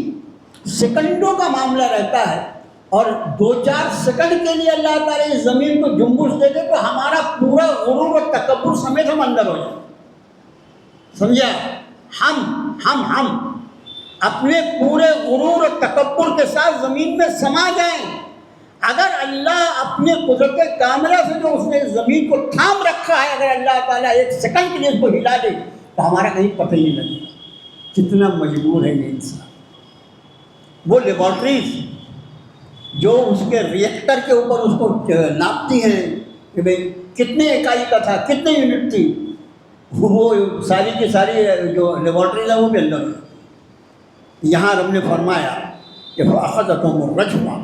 Speaker 2: سیکنڈوں کا معاملہ رہتا ہے. اور 2-4 سیکنڈ کے لیے اللہ تعالیٰ اس زمین کو جنبش دے دے تو ہمارا پورا غرور و تکبر سمیت ہم اندر ہو جائیں. سمجھا؟ ہم اپنے پورے غرور و تکبر کے ساتھ زمین میں سما جائیں. اگر اللہ اپنے قدرت کاملہ سے جو اس نے زمین کو تھام رکھا ہے، اگر اللہ تعالیٰ 1 سیکنڈ کے لیے اس کو ہلا دے تو ہمارا کہیں پتہ ہی نہیں لگے. کتنا مجبور ہے یہ انسان. وہ لیبارٹریز جو اس کے ریئیکٹر کے اوپر اس کو ناپتی ہیں کہ بھئی کتنے اکائی کا تھا، کتنے یونٹ تھی، وہ ساری کی ساری جو لیبارٹریز ہیں وہ بھی اندر ہے. یہاں رب نے فرمایا کہ فَأَخَذَتْهُمُ الرَّجْفَةُ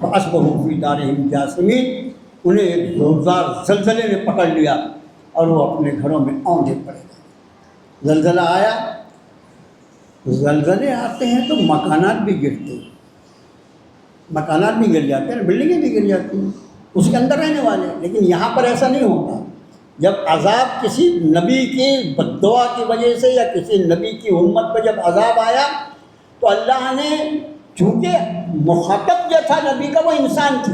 Speaker 2: فَأَصْبَحُوا فِي دَارِهِمْ جَاثِمِينَ، انہیں ایک زوردار زلزلے نے پکڑ لیا اور وہ اپنے گھروں میں اوندھے پڑے گئے. زلزلہ آیا، زلزلے آتے ہیں تو مکانات بھی گرتے ہیں، مکانات بھی گر جاتے ہیں، بلڈنگیں بھی گر جاتی ہیں، اس کے اندر رہنے والے. لیکن یہاں پر ایسا نہیں ہوتا. جب عذاب کسی نبی کی بد دعا کی وجہ سے یا کسی نبی کی امت پہ جب عذاب آیا تو اللہ نے، چونکہ مخاطب جو تھا نبی کا وہ انسان تھی،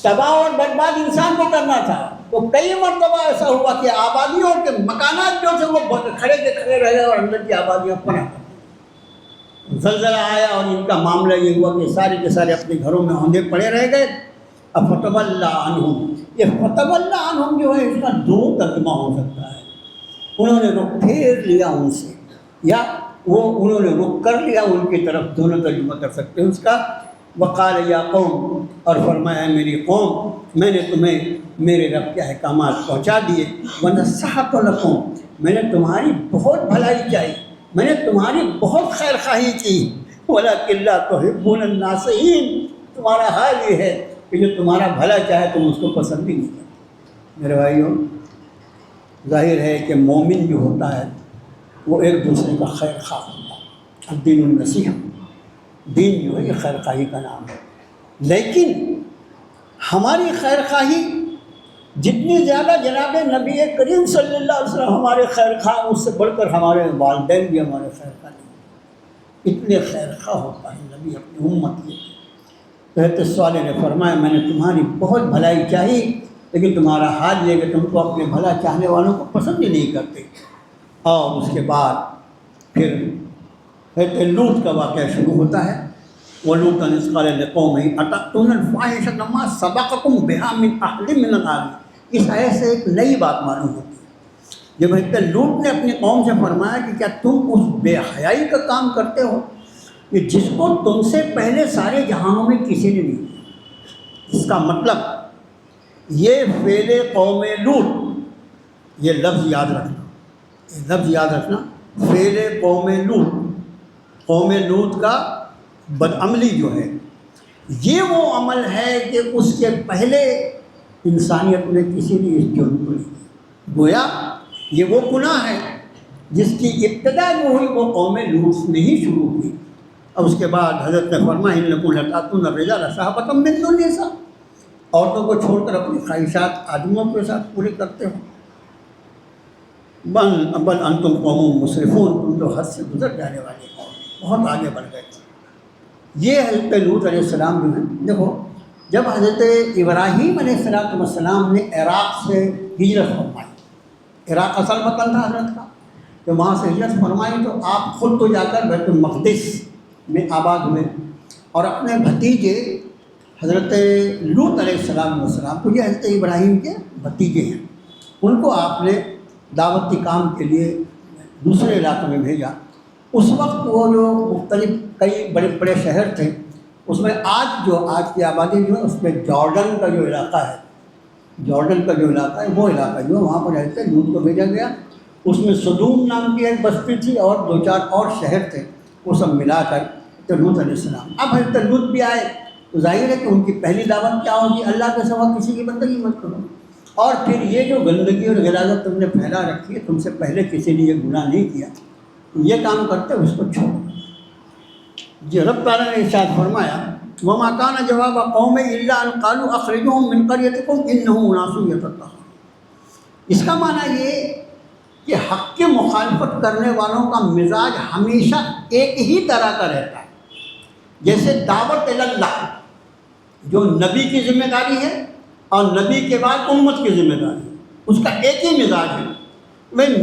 Speaker 2: تباہ اور برباد انسان کو کرنا تھا، تو کئی مرتبہ ایسا ہوا کہ آبادیوں کے مکانات جو تھے وہ کھڑے کے کھڑے رہ گئے اور اندر کی آبادیاں پناہ کر گئی۔ زلزلہ آیا اور ان کا معاملہ یہ ہوا کہ سارے کے سارے اپنے گھروں میں اوندے پڑے رہ گئے۔ اب فتولی عنہم، یہ فتولی عنہم جو ہے اس کا دو ترجمہ ہو سکتا ہے، انہوں نے رخ پھیر لیا ان سے، یا وہ انہوں نے رخ کر لیا ان کی طرف، دونوں ترجمہ کر سکتے ہیں اس کا۔ وقال یا قوم، اور فرمایا میری قوم، میں نے تمہیں میرے رب کے احکامات پہنچا دیے، ونصحت لکم، میں نے تمہاری بہت بھلائی چاہی، میں نے تمہاری بہت خیر خواہی کی، ولکن لا تحبون الناصحین، تمہارا حال یہ ہے کہ جو تمہارا بھلا چاہے تم اس کو پسند بھی نہیں کرتے۔ میرے بھائیوں، ظاہر ہے کہ مومن جو ہوتا ہے وہ ایک دوسرے کا خیر خواہ ہوتا ہے۔ الدین النصیحہ، دین جو ہے یہ خیر خواہی کا نام ہے، لیکن ہماری خیر خواہی جتنی زیادہ جناب نبی کریم صلی اللہ علیہ وسلم ہمارے خیر خواہ، اس سے بڑھ کر ہمارے والدین بھی ہمارے خیر خواہ نہیں، اتنے خیر خواہ ہوتا ہے نبی اپنی امت کے۔ حضرت صالح نے فرمایا میں نے تمہاری بہت بھلائی چاہی، لیکن تمہارا حال یہ کہ تم کو اپنے بھلا چاہنے والوں کو پسند ہی نہیں کرتے۔ اور اس کے بعد پھر حضرت لوط کا واقعہ شروع ہوتا ہے۔ وَلُوطًا إِذْ قَالَ لِقَوْمِهِ أَتَأْتُونَ الْفَاحِشَةَ مَا سَبَقَكُم بِهَا مِنْ أَحَدٍ مِّنَ الْعَالَمِينَ۔ اس آیت سے ایک نئی بات معلوم ہوتی ہے۔ جب حضرت لوط نے اپنی قوم سے فرمایا کہ کیا تم اس بے حیائی کا کام کرتے ہو کہ جس کو تم سے پہلے سارے جہانوں میں کسی نے نہیں کیا۔ اس کا مطلب یہ فعل قوم لوط، یہ لفظ یاد رکھنا، یہ لفظ یاد رکھنا، فعل قوم لوط، قوم لوط کا بدعملی جو ہے یہ وہ عمل ہے کہ اس کے پہلے انسانیت میں کسی نے اس جرم کو نہیں کیا۔ گویا یہ وہ گناہ ہے جس کی ابتدا جو ہوئی وہ قوم لوط نے ہی شروع ہوئی۔ اب اس کے بعد حضرت نے فرمایا انکم لتاتون الرجال شہوۃ من دون النساء، عورتوں کو چھوڑ کر اپنی خواہشات آدمیوں کے ساتھ پورے کرتے ہو۔ بل انتم قوم مسرفون، تم تو حد سے گزر جانے والے ہو، بہت آگے بڑھ گئے۔ یہ حضرت لوط علیہ السلام جو ہیں، دیکھو جب حضرت ابراہیم علیہ السلام نے عراق سے ہجرت فرمائی، عراق اصل وطن تھا حضرت کا، تو وہاں سے ہجرت فرمائی تو آپ خود تو جا کر بیت المقدس میں آباد ہوئے، اور اپنے بھتیجے حضرت لوط علیہ السلام کو، یہ حضرت ابراہیم کے بھتیجے ہیں، ان کو آپ نے دعوتی کام کے لیے دوسرے علاقے میں بھیجا۔ اس وقت وہ جو مختلف کئی بڑے بڑے شہر تھے، اس میں آج کی آبادی جو ہے اس میں جارڈن کا جو علاقہ ہے، جارڈن کا جو علاقہ ہے وہ علاقہ جو ہے وہاں پر حضرت لوط کو بھیجا گیا۔ اس میں صدوم نام کی ایک بستی تھی اور 2-4 اور شہر تھے، وہ سب ملا کر حضرت لوط علیہ السلام۔ اب حضرت لوط بھی آئے تو ظاہر ہے کہ ان کی پہلی دعوت کیا ہوگی، اللہ کے سوا کسی کی بندگی مت کرو، اور پھر یہ جو گندگی اور غلاظت تم نے پھیلا رکھی ہے، تم سے پہلے کسی نے یہ گناہ نہیں کیا، تم یہ کام کرتے ہو، اس کو چھوڑو۔ جی رب تعالیٰ نے ارشاد فرمایا وما كان جواب قوم الا ان قالوا اخرجوهم من قريتكم انهم اناس يتطهرون۔ اس کا معنی یہ کہ حق کی مخالفت کرنے والوں کا مزاج ہمیشہ ایک ہی طرح کا رہتا ہے، جیسے دعوت اللہ جو نبی کی ذمہ داری ہے اور نبی کے بعد امت کی ذمہ داری ہے، اس کا ایک ہی مزاج ہے۔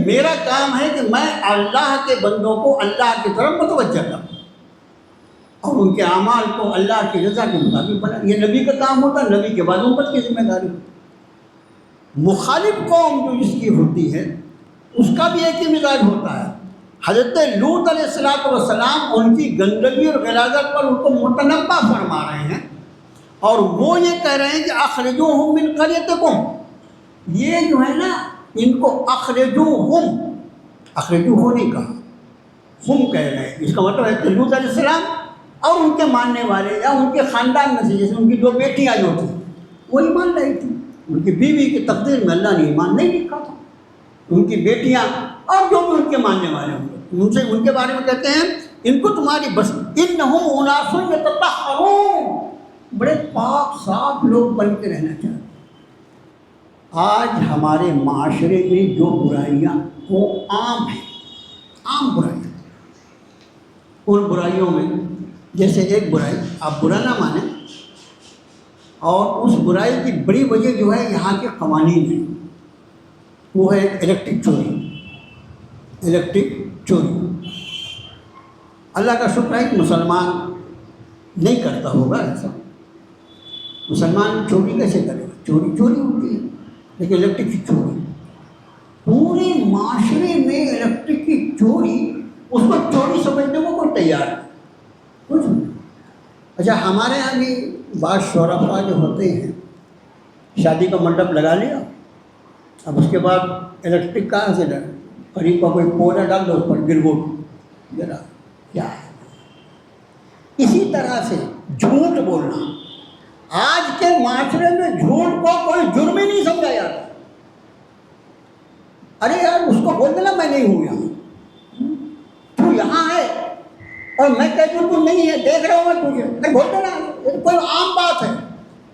Speaker 2: میرا کام ہے کہ میں اللہ کے بندوں کو اللہ کی طرف متوجہ کروں اور ان کے اعمال کو اللہ کی رضا کے مطابق بنا، یہ نبی کا کام ہوتا ہے، نبی کے بعد امت کی ذمہ داری ہوتی ہے۔ مخالف قوم جو جس کی ہوتی ہے اس کا بھی ایک ہی مزاج ہوتا ہے۔ حضرت لوط علیہ السلام ان کی گندگی اور غلاظت پر ان کو متنبہ فرما رہے ہیں، اور وہ یہ کہہ رہے ہیں کہ اخرجوہم من قریتکم، یہ جو ہے نا ان کو اخرجوہم، اخرجوہ نہیں کہا، ہم کہہ رہے ہیں، اس کا مطلب ہے کہ لوط علیہ السلام اور ان کے ماننے والے یا ان کے خاندان میں سے، جیسے ان کی 2 بیٹیاں جو تھیں وہ ایمان لائی تھیں، ان کی بیوی کی تقدیر میں اللہ نے ایمان نہیں لکھا تھا، ان کی بیٹیاں اور جو بھی ان کے ماننے والے ہوں گے ان سے، ان کے بارے میں کہتے ہیں ان کو تمہاری بس انہم اناس یتطہرون، بڑے پاک صاف لوگ بن کے رہنا چاہتے ہیں۔ آج ہمارے معاشرے میں جو برائیاں وہ عام ہیں، عام برائیاں، ان برائیوں میں جیسے ایک برائی آپ برا نہ مانیں، اور اس برائی کی بڑی وجہ جو ہے یہاں کے قوانین ہیں، وہ ہے الیکٹرک چوری، الیکٹرک چوری۔ اللہ کا شکر ہے کہ مسلمان نہیں کرتا ہوگا ایسا، مسلمان چوری کیسے کرے گا؟ چوری چوری ہوتی ہے، لیکن الیکٹرک کی چوری پورے معاشرے میں، الیکٹرک کی چوری، اس کو چوری سمجھنے کو کوئی تیار نہیں، کچھ نہیں۔ اچھا ہمارے یہاں بھی بعض شعراء جو ہوتے ہیں، شادی کا منڈپ لگا لیا، اب اس کے بعد الیکٹرک کہاں سے ڈال، قریب کا کوئی پودا ڈال دو اس پر گرگوٹ ذرا کیا ہے۔ اسی طرح سے جھوٹ بولنا، آج کے معاشرے میں جھوٹ کو کوئی جرم ہی نہیں سمجھا جاتا۔ ارے یار اس کو بول دینا میں نہیں ہوں یہاں، تو یہاں ہے اور میں کہتی ہوں تو نہیں ہے، دیکھ رہا ہوں میں تجھے، بول دینا، یہ کوئی عام بات ہے۔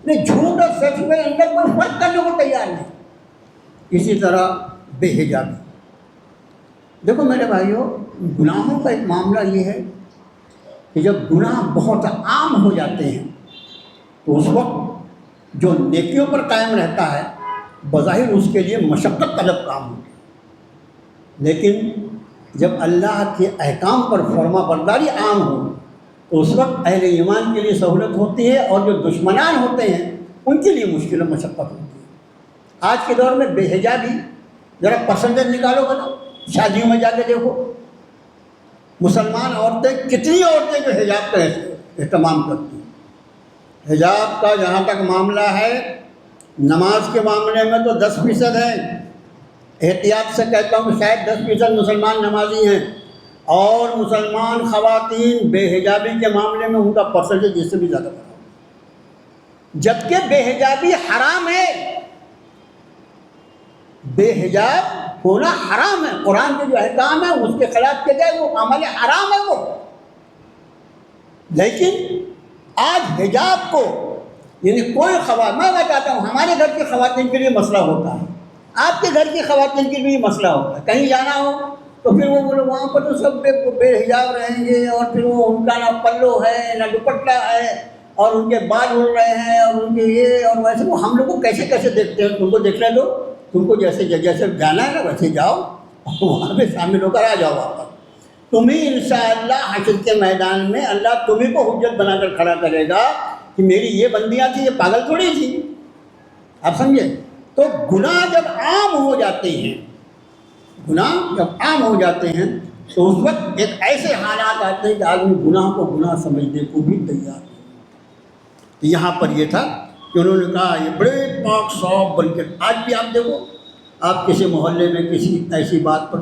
Speaker 2: نہیں، جھوٹ اور سچ میں اندر کوئی فرق کرنے کو تیار نہیں۔ اسی طرح بے حجابی، دیکھو میرے بھائیوں، گناہوں کا ایک معاملہ یہ ہے کہ جب گناہ بہت عام ہو جاتے ہیں تو اس وقت جو نیکیوں پر قائم رہتا ہے بظاہر اس کے لیے مشقت طلب کام ہوتی ہے، لیکن جب اللہ کے احکام پر فرما برداری عام ہو تو اس وقت اہل ایمان کے لیے سہولت ہوتی ہے، اور جو دشمنان ہوتے ہیں ان کے لیے مشکل و مشقت ہوتی ہے۔ آج کے دور میں بے حجابی ذرا پرسنٹیج نکالو بنا، شادیوں میں جا کے دیکھو مسلمان عورتیں، کتنی عورتیں جو حجاب کا اہتمام کرتی ہیں۔ حجاب کا جہاں تک معاملہ ہے، نماز کے معاملے میں تو 10% ہے، احتیاط سے کہتا ہوں شاید 10% مسلمان نمازی ہیں، اور مسلمان خواتین بے حجابی کے معاملے میں ان کا پرسنٹیج اس سے بھی زیادہ بڑا ہے، جبکہ بے حجابی حرام ہے، بے حجاب ہونا حرام ہے، قرآن کے جو احکام ہے اس کے خلاف کیا جائے وہ عمل حرام ہے وہ۔ لیکن آج حجاب کو یعنی کوئی خواتین، میں چاہتا ہوں ہمارے گھر کی خواتین کے لیے مسئلہ ہوتا ہے، آپ کے گھر کی خواتین کے لیے مسئلہ ہوتا ہے، کہیں جانا ہو تو پھر وہ بولو وہاں پر تو سب بے حجاب رہیں گے، اور پھر وہ ان کا نہ پلو ہے نہ دوپٹہ ہے، اور ان کے بال اڑ رہے ہیں، اور ان کے یہ اور ویسے، وہ ہم لوگ کو کیسے کیسے دیکھتے ہیں، تم کو دیکھنے دو، تم کو جیسے جانا ہے نا ویسے جاؤ، وہاں پہ شامل ہو کر آ جاؤ واپس۔ تمہیں انشاءاللہ حشر کے میدان میں اللہ تمہیں کو حجت بنا کر کھڑا کرے گا کہ میری یہ بندیاں تھیں، یہ پاگل تھوڑی تھی، آپ سمجھے؟ تو گناہ جب عام ہو جاتے ہیں، گناہ جب عام ہو جاتے ہیں تو اس وقت ایک ایسے حالات آتے ہیں کہ آدمی گناہ کو گناہ سمجھنے کو بھی تیار نہیں۔ یہاں پر یہ تھا کہ انہوں نے کہا یہ بڑے پاک صاف بن کے، آج بھی آپ دیکھو، آپ کسی محلے میں کسی ایسی بات پر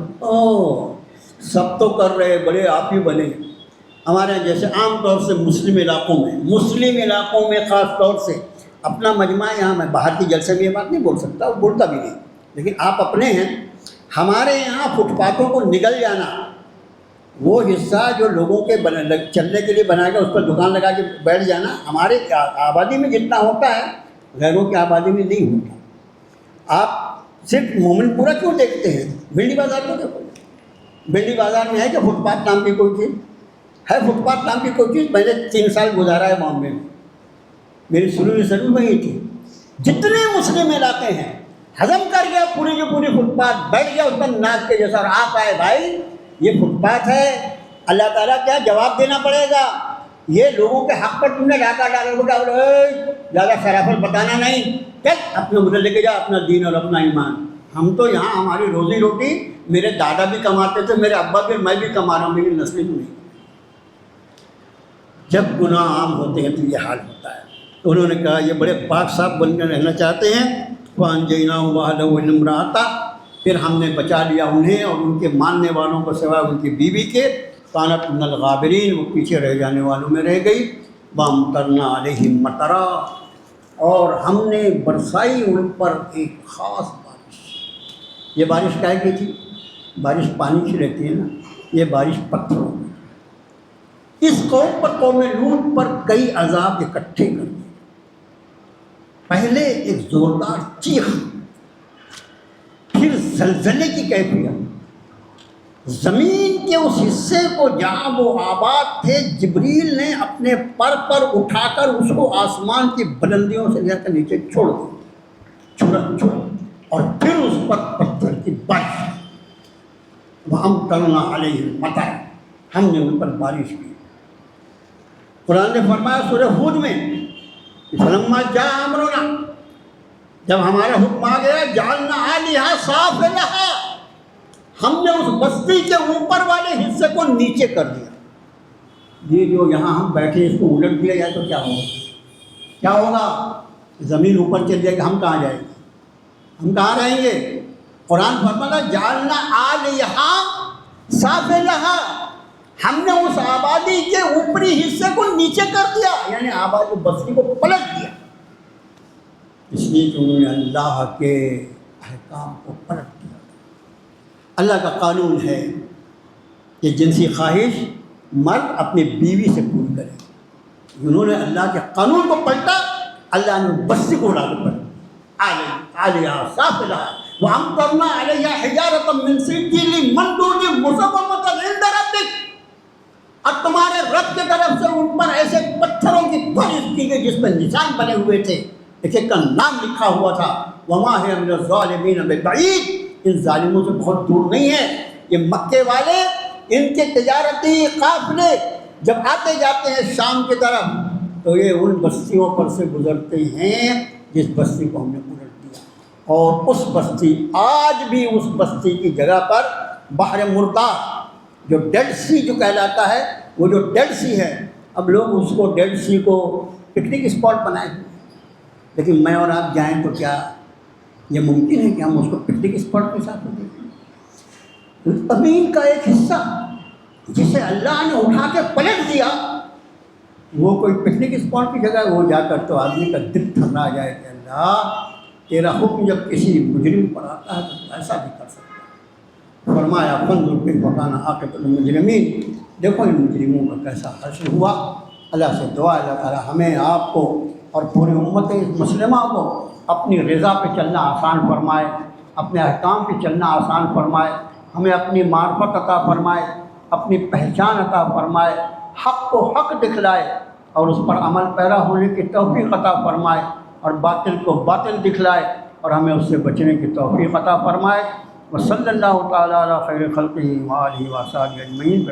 Speaker 2: سب تو کر رہے بڑے آپ ہی بنے۔ ہمارے یہاں جیسے عام طور سے مسلم علاقوں میں خاص طور سے اپنا مجمع، یہاں میں باہر کی جلسے میں یہ بات نہیں بول سکتا، وہ بولتا بھی نہیں، لیکن آپ اپنے ہیں، ہمارے یہاں فٹ پاتھوں کو نگل جانا، وہ حصہ جو لوگوں کے چلنے کے لیے بنا کے اس پر دکان لگا کے بیٹھ جانا، ہمارے آبادی میں جتنا ہوتا ہے غیروں کی آبادی میں نہیں ہوتا۔ آپ صرف مومن پورا کیوں دیکھتے ہیں؟ بھنڈی بازار کو دیکھو، بھنڈی بازار میں ہے کہ فٹ پاتھ نام کی کوئی چیز ہے؟ فٹ پاتھ نام کی کوئی چیز میں نے 3 سال گزارا ہے بامبے میں، میری ضرور میں ہی تھی۔ جتنے مسلم علاقے ہیں ہضم کر گیا پوری جو پوری فٹ پاتھ، بیٹھ گیا اس پر ناک کے جیسا، اور آپ آئے بھائی یہ فٹ پاتھ ہے، اللہ تعالیٰ کیا جواب دینا پڑے گا، یہ لوگوں کے حق پر تم نے ڈاکہ ڈالا، کیا بولے زیادہ شرافت بتانا نہیں، چل اپنے مدد لے کے جا اپنا دین اور اپنا ایمان۔ ہم تو یہاں ہماری روزی روٹی، میرے دادا بھی کماتے تھے، میرے ابا بھی، میں بھی کما رہا ہوں، میری نسلیں بھی نہیں۔ جب گناہ عام ہوتے ہیں تو یہ حال ہوتا ہے۔ تو انہوں نے کہا یہ بڑے پاک صاف بن کر رہنا چاہتے ہیں، فَأَنْجَيْنَاهُ وَأَهْلَهُ إِلَّا امْرَأَتَهُ، پھر ہم نے بچا لیا انہیں اور ان کے ماننے والوں کو سوائے ان کی بیوی کے، كَانَتْ مِنَ الْغَابِرِينَ، وہ پیچھے رہ جانے والوں میں رہ گئی۔ وَأَمْطَرْنَا عَلَيْهِمْ مَطَرًا، اور ہم نے برسائی ان پر ایک خاص بارش۔ یہ بارش کیا کی تھی؟ بارش پانی کی رہتی ہے نا، یہ بارش پتھروں کی۔ اس قوم پر، قوم لوط پر کئی عذاب اکٹھے کر دیے۔ پہلے ایک زوردار چیخ، زلزلے کی کیفیت، زمین کے اس حصے کو جہاں وہ آباد تھے جبریل نے اپنے پر اٹھا کر اس کو آسمان کی بلندیوں سے لے کر نیچے چھوڑ دیا، اور پھر اس پر پتھر کی بارش، وَأَمْطَرْنَا عَلَيْهِمْ مَطَرًا، ہم نے ان پر بارش کی۔ قرآن نے فرمایا سورہ ہود میں فَلَمَّا جَاءَ أَمْرُنَا، جب ہمارا حکم آ گیا جعلنا عَلَيْهَا سَافِلَهَا، ہم نے اس بستی کے اوپر والے حصے کو نیچے کر دیا۔ یہ جو یہاں ہم بیٹھے اس کو الٹ دیا جائے تو کیا ہوگا؟ کیا ہوگا؟ زمین اوپر چل جائے گی، ہم کہاں جائیں گے؟ ہم کہاں رہیں گے؟ قرآن فرماتا جعلنا عَلَيْهَا سَافِلَهَا، ہم نے اس آبادی کے اوپری حصے کو نیچے کر دیا، یعنی آبادی بستی کو پلٹ دیا، اس لیے کہ انہوں نے اللہ کے احکام کو پلٹ دیا۔ اللہ کا قانون ہے کہ جنسی خواہش مرد اپنی بیوی سے پوری کرے، انہوں نے اللہ کے قانون کو پلٹا، اللہ نے بستی کو اڑا کر عَلَيْهَا سَافِلَهَا وَأَمْطَرْنَا عَلَيْهَا حِجَارَةً مِّن سِجِّيلٍ مَّنضُودٍ مُّصَوَّمَةً عِندَ رَبِّكَ، اور تمہارے رب کی طرف سے ان پر ایسے پتھروں کی بارش کی گئی جس میں نشان بنے ہوئے تھے، ایک ایک کا نام لکھا ہوا تھا۔ وَمَا هِيَ مِنَ الظَّالِمِينَ بِبَعِيدٍ، ان ظالموں سے بہت دور نہیں ہے۔ یہ مکے والے، ان کے تجارتی قافلے جب آتے جاتے ہیں شام کی طرف تو یہ ان بستیوں پر سے گزرتے ہیں جس بستی کو ہم نے الٹ دیا، اور اس بستی آج بھی اس بستی کی جگہ پر بحر مردار جو ڈیڈ سی جو کہلاتا ہے، وہ جو ڈیڈ سی ہے، اب لوگ اس کو ڈیڈ سی کو پکنک اسپاٹ بنائے ہوئے ہیں، لیکن میں اور آپ جائیں تو کیا یہ ممکن ہے کہ ہم اس کو پکنک اسپاٹ کے ساتھ دیکھیں؟ زمین کا ایک حصہ جسے اللہ نے اٹھا کے پلٹ دیا، وہ کوئی پکنک اسپاٹ کی جگہ وہ جا کر تو آدمی کا دل تھرا جائے کہ اللہ تیرا حکم جب کسی مجرم پر آتا ہے تو ایسا بھی کر سکتا ہے۔ فرمایا فانظر کیف کان عاقبۃ المجرمین، دیکھو ان مجرموں کا کیسا حشر ہوا۔ اللہ سے دعا اللہ تعالیٰ ہمیں آپ کو اور پوری امت مسلمہ کو اپنی رضا پہ چلنا آسان فرمائے، اپنے احکام پہ چلنا آسان فرمائے، ہمیں اپنی معرفت عطا فرمائے، اپنی پہچان عطا فرمائے، حق کو حق دکھلائے اور اس پر عمل پیرا ہونے کی توفیق عطا فرمائے، اور باطل کو باطل دکھلائے اور ہمیں اس سے بچنے کی توفیق عطا فرمائے۔ وصلی اللہ تعالیٰ علی خیر خلقہ وآلہ وصحبہ اجمعین۔